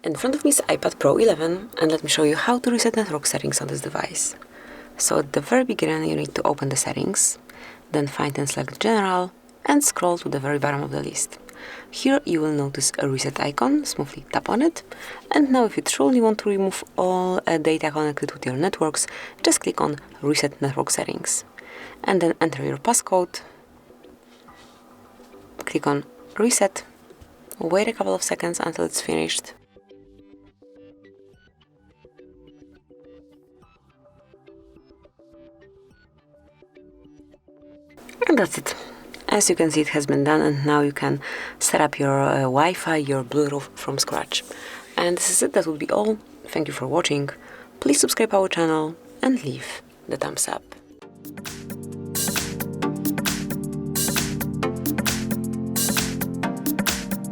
In front of me is iPad Pro 11, and let me show you how to reset network settings on this device. So at the very beginning you need to open the settings, then find and select General, and scroll to the very bottom of the list. Here you will notice a reset icon, smoothly tap on it, and now if you truly want to remove all data connected with your networks, just click on Reset Network Settings, and then enter your passcode, click on Reset, wait a couple of seconds until it's finished. And that's it. As you can see, it has been done, and now you can set up your Wi-Fi, your Bluetooth from scratch. And this is it, that will be all. Thank you for watching. Please subscribe our channel and leave the thumbs up.